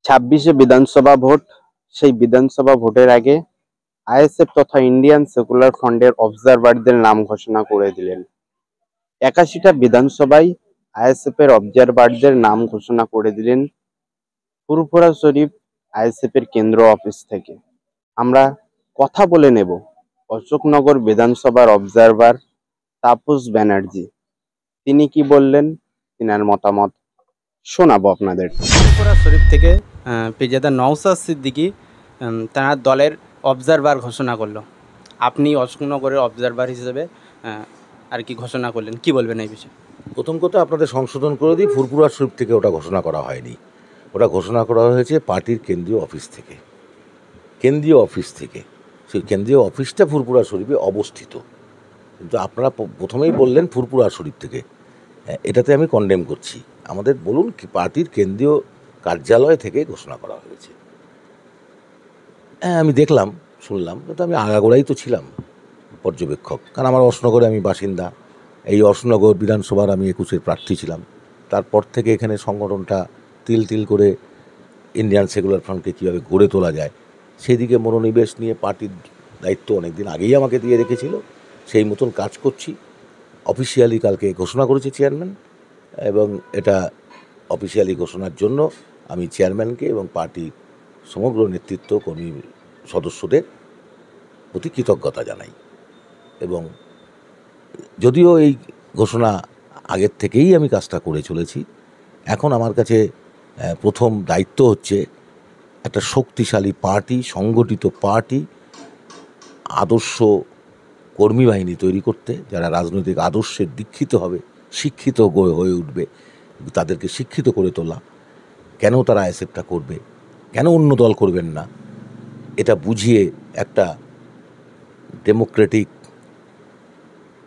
ছাব্বিশে বিধানসভা ভোট। সেই বিধানসভা ভোটের আগে আইএসএফ তথা ইন্ডিয়ান সেকুলার ফ্রন্টের অবজারভারদের নাম ঘোষণা করে দিলেন। 81টা বিধানসভায় আইএসএফ এর অবজারভারদের নাম ঘোষণা করে দিলেন ফুরফুরা শরীফ আইএসএফ এর কেন্দ্র অফিস থেকে। আমরা কথা বলে নেব অশোকনগর বিধানসভার অবজারভার তাপস ব্যানার্জি। তিনি কি বললেন, তিনার মতামত শোনাবো আপনাদের। ফুরফুরা শরীফ থেকে পেজাদা নওশাদ সিদ্দিকী তার দলের অবজারভার ঘোষণা করলো। আপনি অশোকনগরের অবজারভার হিসেবে আর কি ঘোষণা করলেন, কি বলবেন এই বিষয়ে? প্রথম কথা আপনাদের সংশোধন করে দিই, ফুরফুরা শরীফ থেকে ওটা ঘোষণা করা হয়নি, ওটা ঘোষণা করা হয়েছে পার্টির কেন্দ্রীয় অফিস থেকে। সেই কেন্দ্রীয় অফিসটা ফুরফুরা শরীফে অবস্থিত, কিন্তু আপনারা প্রথমেই বললেন ফুরফুরা শরীফ থেকে। এটাতে আমি কন্ডেম করছি। আমাদের বলুন কি পার্টির কেন্দ্রীয় কার্যালয় থেকে ঘোষণা করা হয়েছে। আমি দেখলাম, শুনলাম, কিন্তু আমি আগাগোড়াই তো ছিলাম পর্যবেক্ষক, কারণ আমার অশোকনগরে আমি বাসিন্দা। এই অশোকনগর বিধানসভার আমি 21-এর প্রার্থী ছিলাম। তারপর থেকে এখানে সংগঠনটা তিল তিল করে ইন্ডিয়ান সেকুলার ফ্রন্টকে কীভাবে গড়ে তোলা যায় সেই দিকে মনোনিবেশ নিয়ে পার্টির দায়িত্ব অনেক দিন আগেই আমাকে দিয়ে রেখেছিল, সেই মতন কাজ করছি। অফিসিয়ালি কালকে ঘোষণা করেছে চেয়ারম্যান, এবং এটা অফিসিয়ালি ঘোষণার জন্য আমি চেয়ারম্যানকে এবং পার্টির সমগ্র নেতৃত্ব কর্মী সদস্যদের প্রতি কৃতজ্ঞতা জানাই। এবং যদিও এই ঘোষণা আগের থেকেই আমি কাজটা করে চলেছি, এখন আমার কাছে প্রথম দায়িত্ব হচ্ছে একটা শক্তিশালী পার্টি, সংগঠিত পার্টি, আদর্শ কর্মী বাহিনী তৈরি করতে, যারা রাজনৈতিক আদর্শের দীক্ষিত হবে, শিক্ষিত হয়ে উঠবে, তাদেরকে শিক্ষিত করে তোলা। কেন তারা আইএসএফটা করবে, কেন অন্য দল করবেন না, এটা বুঝিয়ে একটা ডেমোক্রেটিক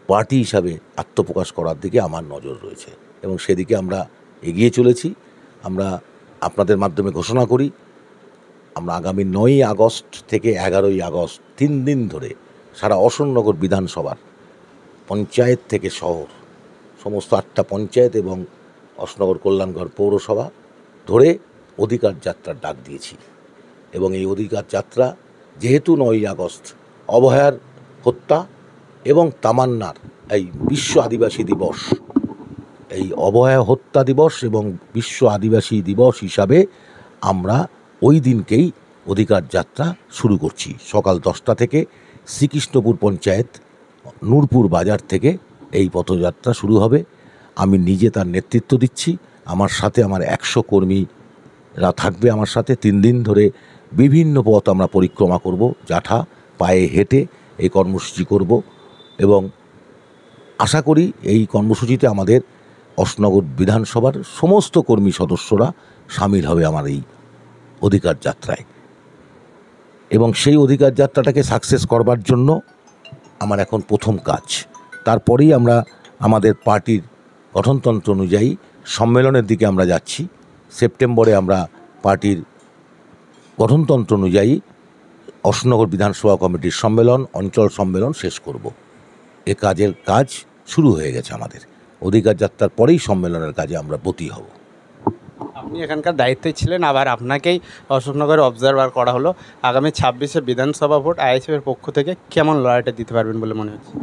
পার্টি হিসাবে আত্মপ্রকাশ করার দিকে আমার নজর রয়েছে, এবং সেদিকে আমরা এগিয়ে চলেছি। আমরা আপনাদের মাধ্যমে ঘোষণা করি, আমরা আগামী 9ই আগস্ট থেকে 11ই আগস্ট 3 দিন ধরে সারা অশোকনগর বিধানসভার পঞ্চায়েত থেকে শহর সমস্ত 8টা পঞ্চায়েত এবং অশোকনগর কল্যাণগড় পৌরসভা ধরে অধিকার যাত্রার ডাক দিয়েছি। এবং এই অধিকার যাত্রা, যেহেতু 9ই আগস্ট অভয়ার হত্যা এবং তামান্নার এই বিশ্ব আদিবাসী দিবস, এই অভয়া হত্যা দিবস এবং বিশ্ব আদিবাসী দিবস হিসাবে আমরা ওই দিনকেই অধিকার যাত্রা শুরু করছি। সকাল 10টা থেকে শ্রীকৃষ্ণপুর পঞ্চায়েত নূরপুর বাজার থেকে এই পথযাত্রা শুরু হবে। আমি নিজে তার নেতৃত্ব দিচ্ছি, আমার সাথে আমার 100 কর্মীরা থাকবে আমার সাথে। 3 দিন ধরে বিভিন্ন পথ আমরা পরিক্রমা করব, জাঠা পায়ে হেঁটে এই কর্মসূচি করব, এবং আশা করি এই কর্মসূচিতে আমাদের অশোকনগর বিধানসভার সমস্ত কর্মী সদস্যরা সামিল হবে আমার এই অধিকার যাত্রায়। এবং সেই অধিকার যাত্রাটাকে সাকসেস করবার জন্য আমার এখন প্রথম কাজ। তারপরেই আমরা আমাদের পার্টির গঠনতন্ত্র অনুযায়ী সম্মেলনের দিকে আমরা যাচ্ছি। সেপ্টেম্বরে আমরা পার্টির গঠনতন্ত্র অনুযায়ী অশোকনগর বিধানসভা কমিটির সম্মেলন, অঞ্চল সম্মেলন শেষ করব। এ কাজ শুরু হয়ে গেছে আমাদের। অধিকার যাত্রার পরেই সম্মেলনের কাজে আমরা ব্রতী হব। আপনি এখানকার দায়িত্বে ছিলেন, আবার আপনাকেই অশোকনগরে অবজারভার করা হলো। আগামী 26শে বিধানসভা ভোট আইএসএফের পক্ষ থেকে কেমন লড়াইটা দিতে পারবেন বলে মনে হচ্ছে?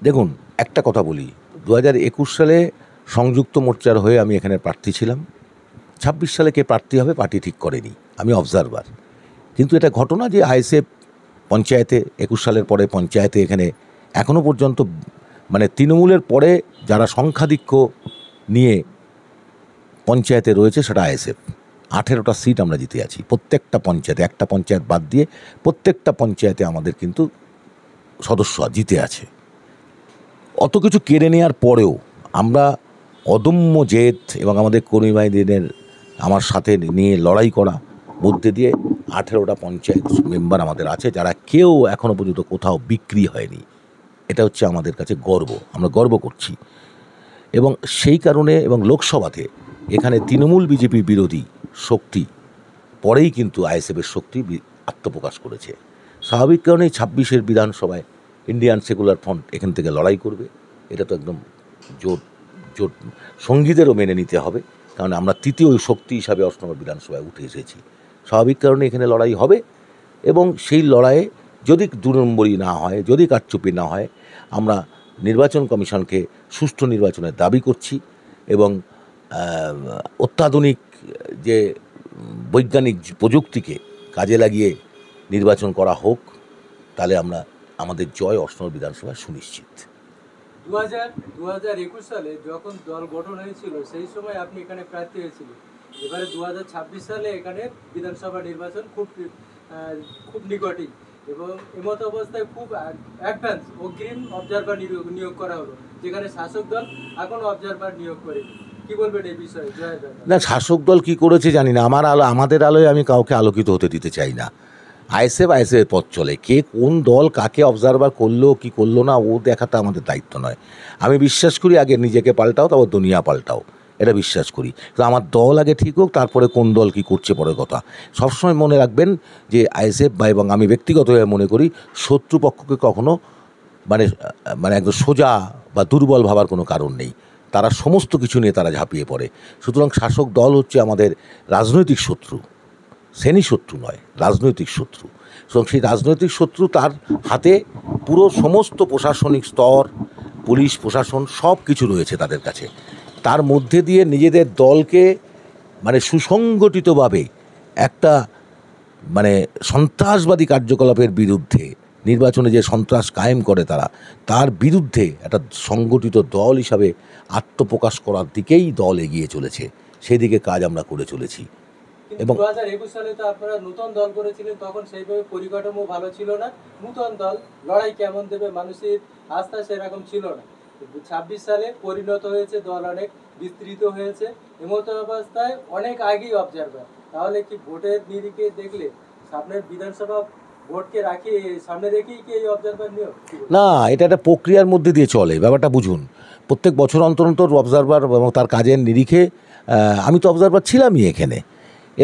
দেখুন, একটা কথা বলি, 2021 সালে সংযুক্ত মোর্চার হয়ে আমি এখানে প্রার্থী ছিলাম। 26 সালে কে প্রার্থী হবে পার্টি ঠিক করেনি, আমি অবজারভার। কিন্তু এটা ঘটনা যে আইএসএফ পঞ্চায়েতে 21 সালের পরে পঞ্চায়েতে এখানে এখনও পর্যন্ত মানে তৃণমূলের পরে যারা সংখ্যাধিক্য নিয়ে পঞ্চায়েতে রয়েছে সেটা আইএসএফ। 18টা সিট আমরা জিতে আছি প্রত্যেকটা পঞ্চায়েতে, একটা পঞ্চায়েত বাদ দিয়ে প্রত্যেকটা পঞ্চায়েতে আমাদের কিন্তু সদস্য জিতে আছে। অত কিছু কেড়ে নেওয়ার পরেও আমরা অদম্য জেদ এবং আমাদের কর্মী বাহিনীদের আমার সাথে নিয়ে লড়াই করা মধ্যে দিয়ে 18টা পঞ্চায়েত মেম্বার আমাদের আছে, যারা কেউ এখনও পর্যন্ত কোথাও বিক্রি হয়নি। এটা হচ্ছে আমাদের কাছে গর্ব, আমরা গর্ব করছি। এবং সেই কারণে এবং লোকসভাতে এখানে তৃণমূল বিজেপি বিরোধী শক্তি পরেই কিন্তু আইএসএফের শক্তি আত্মপ্রকাশ করেছে। স্বাভাবিক কারণেই 26-এর বিধানসভায় ইন্ডিয়ান সেকুলার ফ্রন্ট এখান থেকে লড়াই করবে। এটা তো একদম জোট সঙ্গীদেরও মেনে নিতে হবে। কারণ আমরা তৃতীয় শক্তি হিসাবে অষ্টনগর বিধানসভায় উঠে এসেছি। স্বাভাবিক কারণে এখানে লড়াই হবে এবং সেই লড়াইয়ে যদি 2 নম্বরই না হয়, যদি কারচুপি না হয়, আমরা নির্বাচন কমিশনকে সুষ্ঠু নির্বাচনের দাবি করছি এবং অত্যাধুনিক যে বৈজ্ঞানিক প্রযুক্তিকে কাজে লাগিয়ে নির্বাচন করা হোক, তাহলে আমরা আমাদের জয় অষ্টনগর বিধানসভায় সুনিশ্চিত। 2021 সালে যখন দল গঠন হয়েছিল সেই সময় আপনি এখানে প্রার্থী হয়েছিলেন। এবারে 2026 সালে এখানে বিধানসভা নির্বাচন খুব নিকটই এবং এমত অবস্থায় খুব অ্যাডভান্স অগ্রিম অবজারভার নিয়োগ করা হলো, যেখানে শাসক দল এখন অবজারভার নিয়োগ করে। কি বলবেন এই বিষয়ে? না, শাসক দল কী করেছে জানি না, আমাদের আলোয় আমি কাউকে আলোকিত হতে দিতে চাই না। আইএসএফের পথ চলে, কে কোন দল কাকে অবজারভার করলো কি করলো না ও দেখাটা আমাদের দায়িত্ব নয়। আমি বিশ্বাস করি আগে নিজেকে পাল্টাও, তারপর দুনিয়া পাল্টাও, এটা বিশ্বাস করি। তো আমার দল আগে ঠিক হোক, তারপরে কোন দল কী করছে পরের কথা। সবসময় মনে রাখবেন যে আইএসএফ বা এবং আমি ব্যক্তিগতভাবে মনে করি শত্রুপক্ষকে কখনো মানে একদম সোজা বা দুর্বল ভাবার কোনো কারণ নেই। তারা সমস্ত কিছু নিয়ে তারা ঝাঁপিয়ে পড়ে। সুতরাং শাসক দল হচ্ছে আমাদের রাজনৈতিক শত্রু, শ্রেণী শত্রু নয়, রাজনৈতিক শত্রু। এবং সেই রাজনৈতিক শত্রু তার হাতে পুরো সমস্ত প্রশাসনিক স্তর, পুলিশ প্রশাসন সব কিছু রয়েছে তাদের কাছে। তার মধ্যে দিয়ে নিজেদের দলকে সুসংগঠিতভাবে একটা সন্ত্রাসবাদী কার্যকলাপের বিরুদ্ধে, নির্বাচনে যে সন্ত্রাস কায়েম করে তার বিরুদ্ধে একটা সংগঠিত দল হিসাবে আত্মপ্রকাশ করার দিকেই দল এগিয়ে চলেছে। সেদিকে কাজ আমরা করে চলেছি। এবং 2021 সালে তো আপনারা নতুন দল করেছিলেন, তখন সেইভাবে পরিকাঠামো ভালো ছিল না। নতুন দল লড়াই কেমন দেবে মানুষের আস্থা সেরকম ছিল না। 26 সালে পরিণত হয়েছে, দল অনেক বিস্তৃত হয়েছে। এমতো অবস্থায় অনেক আগেই অবজারভার, তাহলে কি ভোটের নিরিখে দেখলে সামনের বিধানসভা ভোটকে সামনে রেখেই কি এই অবজারভার নিয়োগ? না, এটা একটা প্রক্রিয়ার মধ্যে দিয়ে চলে, ব্যাপারটা বুঝুন। প্রত্যেক বছর অন্তর অন্তর অবজারভার এবং তার কাজের নিরিখে আমি তো অবজারভার ছিলামই এখানে।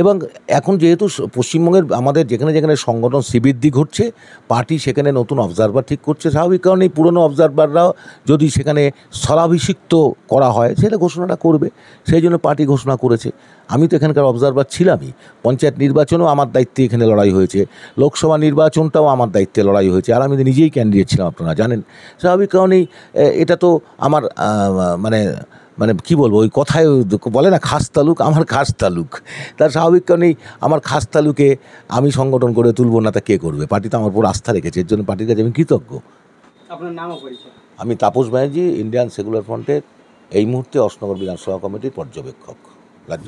এবং এখন যেহেতু পশ্চিমবঙ্গের আমাদের যেখানে যেখানে সংগঠন শ্রীবৃদ্ধি ঘটছে, পার্টি সেখানে নতুন অবজারভার ঠিক করছে। স্বাভাবিক কারণে এই পুরনো অবজারভাররাও যদি সেখানে স্থলাভিষিক্ত করা হয় সেটা ঘোষণাটা করবে, সেই জন্য পার্টি ঘোষণা করেছে। আমি তো এখানকার অবজারভার ছিলামই। পঞ্চায়েত নির্বাচনেও আমার দায়িত্বে এখানে লড়াই হয়েছে, লোকসভা নির্বাচনটাও আমার দায়িত্বে লড়াই হয়েছে, আর আমি নিজেই ক্যান্ডিডেট ছিলাম, আপনারা জানেন। স্বাভাবিক কারণেই এটা তো আমার কী বলবো, ওই কথায় বলে না খাস তালুক, আমার খাস তালুক। তার স্বাভাবিক কারণেই আমার খাস তালুকে আমি সংগঠন করে তুলব না, তা কে করবে? পার্টি তো আমার উপর আস্থা রেখেছে, এর জন্য পার্টির কাছে আমি কৃতজ্ঞ। আপনার নাম ও পরিচয়? আমি তাপস ব্যানার্জি, ইন্ডিয়ান সেকুলার ফ্রন্টের এই মুহূর্তে অষ্টনগর বিধানসভা কমিটির পর্যবেক্ষক, রাজ্য।